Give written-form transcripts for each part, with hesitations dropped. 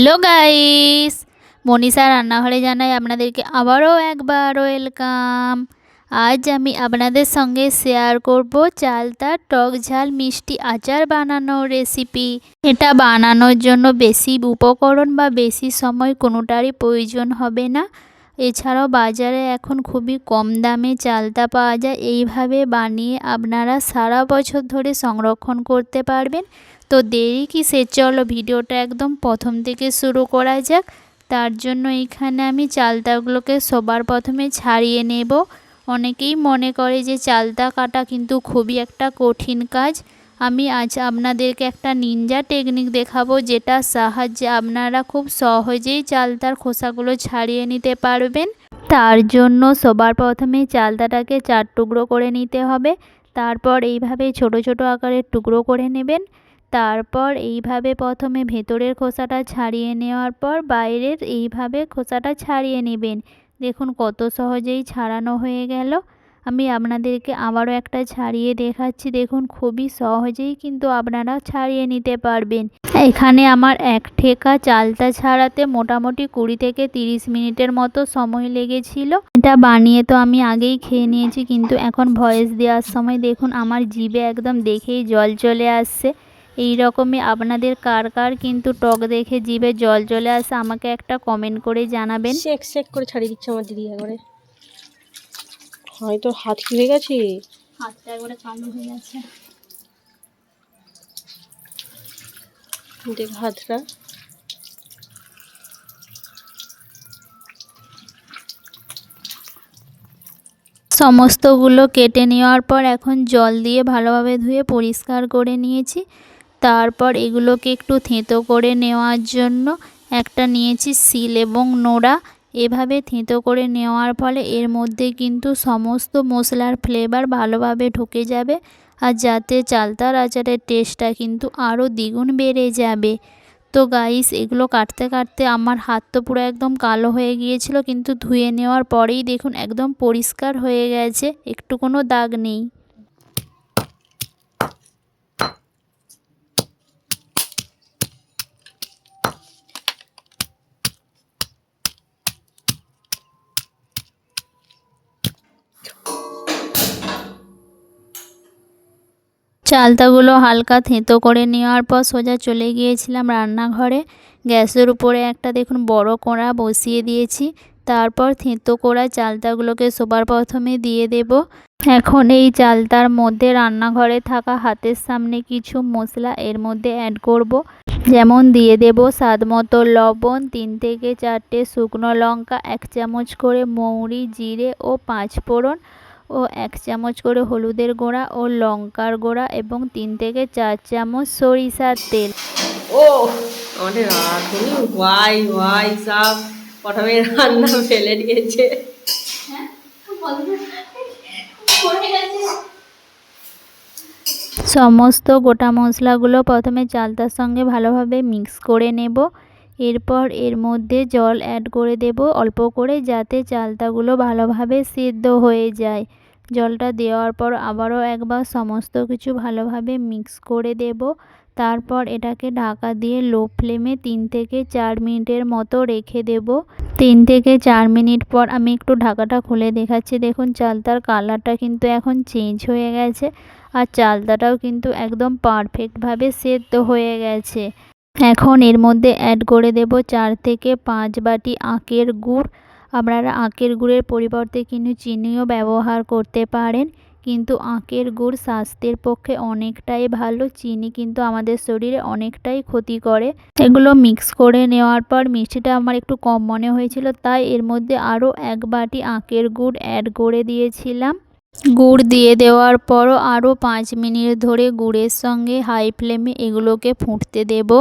Hello guys, Manisha রান্নাঘরে জানাই আপনাদেরকে আবারও একবার ওয়েলকাম। আজ আমি আপনাদের সঙ্গে শেয়ার করব চালতার টক ঝাল মিষ্টি আচার বানানোর রেসিপি। এটা বানানোর জন্য বেশি উপকরণ বা বেশি সময় কোনোটারই প্রয়োজন হবে না। এছাড়াও বাজারে এখন খুবই কম দামে চালতা পাওয়া যায়। এইভাবে বানিয়ে আপনারা সারা বছর ধরে সংরক্ষণ করতে পারবেন। তো দেরি কিসের, চলো ভিডিওটা একদম প্রথম থেকে শুরু করা যাক। তার জন্য এখানে আমি চালতাগুলোকে সবার প্রথমে ছাড়িয়ে নেব। অনেকেই মনে করে যে চালতা কাটা কিন্তু খুবই একটা কঠিন কাজ। আমি আজ আপনাদেরকে একটা নিনজা টেকনিক দেখাবো, যেটার সাহায্যে আপনারা খুব সহজেই চালতার খোসাগুলো ছাড়িয়ে নিতে পারবেন। তার জন্য সবার প্রথমে চালতাটাকে 4 টুকরো করে নিতে হবে। তারপর এইভাবে ছোট ছোট আকারের টুকরো করে নেবেন। তারপর এইভাবে প্রথমে ভেতরের খোসাটা ছাড়িয়ে নেওয়ার পর বাইরের এইভাবে খোসাটা ছাড়িয়ে নেবেন। দেখুন কত সহজেই ছাড়ানো হয়ে গেল। আমি আপনাদেরকে আবারও একটা ছাড়িয়ে দেখাচ্ছি। দেখুন খুবই সহজেই কিন্তু আপনারা ছাড়িয়ে নিতে পারবেন। এখানে আমার এক ঠেকা চালতা ছাড়াতে মোটামুটি 20 থেকে 30 মিনিটের মতো সময় লেগেছিল। এটা বানিয়ে তো আমি আগেই খেয়ে নিয়েছি, কিন্তু এখন ভয়েস দেওয়ার সময় দেখুন আমার জিভে একদম দেখেই জল চলে আসছে। এই রকমই আপনাদের কার কার কিন্তু টক দেখে জিভে জল চলে আসে আমাকে একটা কমেন্ট করে জানাবেন। শেক শেক করে ছাড়িয়ে দিচ্ছে আমার দিদি একবারে। হয়তো হাত কি হয়ে গেছে, হাতটা একবারে কালো হয়ে গেছে। দেখ হাতটা। সমস্তগুলো কেটে নেওয়ার পর এখন জল দিয়ে ভালোভাবে ধুয়ে পরিষ্কার করে নিয়েছি। তারপর এগুলোকে একটু থেঁতো করে নেওয়ার জন্য একটা নিয়েছি শিল এবং নোড়া। এভাবে থেঁতো করে নেওয়ার ফলে এর মধ্যে কিন্তু সমস্ত মশলার ফ্লেভার ভালোভাবে ঢুকে যাবে, আর যাতে চালতার আচারের টেস্টটা কিন্তু আরও দ্বিগুণ বেড়ে যাবে। তো গাইস, এগুলো কাটতে কাটতে আমার হাত তো পুরো একদম কালো হয়ে গিয়েছিল, কিন্তু ধুয়ে নেওয়ার পরেই দেখুন একদম পরিষ্কার হয়ে গেছে, একটু কোনো দাগ নেই। চালতাগুলো হালকা থেঁতো করে নেওয়ার পর সোজা চলে গিয়েছিলাম রান্নাঘরে। গ্যাসের উপরে একটা দেখুন বড় কড়া বসিয়ে দিয়েছি। তারপর থেঁতো করা চালতাগুলোকে সবার প্রথমে দিয়ে দেব। এখন এই চালতার মধ্যে রান্নাঘরে থাকা হাতের সামনে কিছু মশলা এর মধ্যে অ্যাড করব। যেমন দিয়ে দেব স্বাদ মতো লবণ, 3 থেকে 4টে শুকনো লঙ্কা, 1 চামচ করে মৌরি, জিরে ও 5 ফোড়ন ও 1 চামচ করে হলুদের গুঁড়া ও লঙ্কার গুঁড়া এবং 3 থেকে 4 চামচ সরিষার তেল। ও আমাদের রাঁধুনি ওয়াই ওয়াই সব প্রথমে রান্না ফেলে দিয়েছে। সমস্ত গোটা মশলাগুলো প্রথমে চালতার সঙ্গে ভালোভাবে মিক্স করে নেব। এরপর এর মধ্যে জল অ্যাড করে দেব অল্প করে, যাতে চালতাগুলো ভালোভাবে সিদ্ধ হয়ে যায়। জলটা দেওয়ার পর আবারও একবার সমস্ত কিছু ভালোভাবে মিক্স করে দেব। তারপর এটাকে ঢাকা দিয়ে লো ফ্লেমে 3 থেকে 4 মিনিটের মতো রেখে দেব। 3 থেকে 4 মিনিট পর আমি একটু ঢাকাটা খুলে দেখাচ্ছি। দেখুন চালতার কালারটা কিন্তু এখন চেঞ্জ হয়ে গেছে, আর চালতাটাও কিন্তু একদম পারফেক্টভাবে সেদ্ধ হয়ে গেছে। এখন এর মধ্যে অ্যাড করে দেব 4 থেকে 5 বাটি আখের গুড়। আপনারা আখের গুড়ের পরিবর্তে কিন্তু চিনিও ব্যবহার করতে পারেন, কিন্তু আখের গুড় স্বাস্থ্যের পক্ষে অনেকটাই ভালো। চিনি কিন্তু আমাদের শরীরে অনেকটাই ক্ষতি করে। এগুলো মিক্স করে নেওয়ার পর মিষ্টিটা আমার একটু কম মনে হয়েছিল, তাই এর মধ্যে আরও 1 বাটি আখের গুড় অ্যাড করে দিয়েছিলাম। গুড় দিয়ে দেওয়ার পরও আরও 5 মিনিট ধরে গুড়ের সঙ্গে হাই ফ্লেমে এগুলোকে ফুটতে দেব।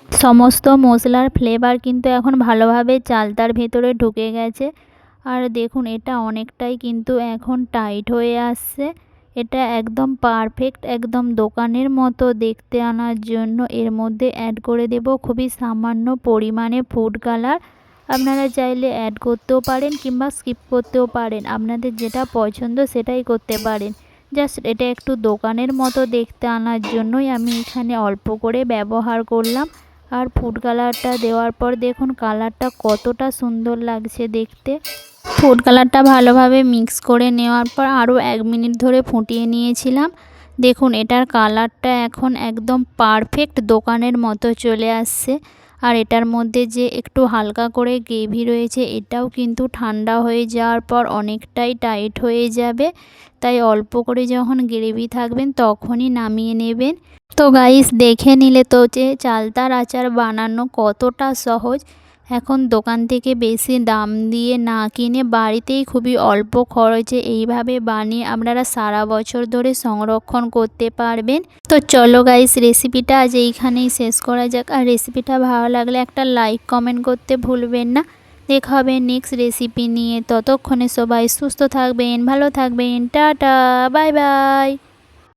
সমস্ত মশলার ফ্লেভার কিন্তু এখন ভালোভাবে চালতার ভেতরে ঢুকে গেছে, আর দেখুন এটা অনেকটাই কিন্তু এখন টাইট হয়ে আসছে। এটা একদম পারফেক্ট, একদম দোকানের মতো দেখতে আনার জন্য এর মধ্যে অ্যাড করে দেব খুবই সামান্য পরিমাণে ফুড কালার। আপনারা চাইলে অ্যাড করতেও পারেন কিংবা স্কিপ করতেও পারেন, আপনাদের যেটা পছন্দ সেটাই করতে পারেন। জাস্ট এটা একটু দোকানের মতো দেখতে আনার জন্যই আমি এখানে অল্প করে ব্যবহার করলাম। আর ফুড কালারটা দেওয়ার পর দেখুন কালারটা কতটা সুন্দর লাগছে দেখতে। ফুড কালারটা ভালোভাবে মিক্স করে নেওয়ার পর আরও 1 মিনিট ধরে ফুটিয়ে নিয়েছিলাম। দেখুন এটার কালারটা এখন একদম পারফেক্ট দোকানের মতো চলে আসছে। আর এটার মধ্যে যে একটু হালকা করে গ্রেভি রয়েছে এটাও কিন্তু ঠান্ডা হয়ে যাওয়ার পর অনেকটাই টাইট হয়ে যাবে, তাই অল্প করে যখন গ্রেভি থাকবেন তখনই নামিয়ে নেবেন। তো গাইস দেখে নিলে তো যে চালতার আচার বানানো কতটা সহজ। এখন দোকান থেকে বেশি দাম দিয়ে না কিনে বাড়িতেই খুবই অল্প খরচে এইভাবে বানিয়ে আপনারা সারা বছর ধরে সংরক্ষণ করতে পারবেন। তো চলো গাইস রেসিপিটা আজ এইখানেই শেষ করা যাক। আর রেসিপিটা ভালো লাগলে একটা লাইক কমেন্ট করতে ভুলবেন না। দেখা হবে নেক্সট রেসিপি নিয়ে, ততক্ষণে সবাই সুস্থ থাকবেন, ভালো থাকবেন, টাটা, বাই বাই।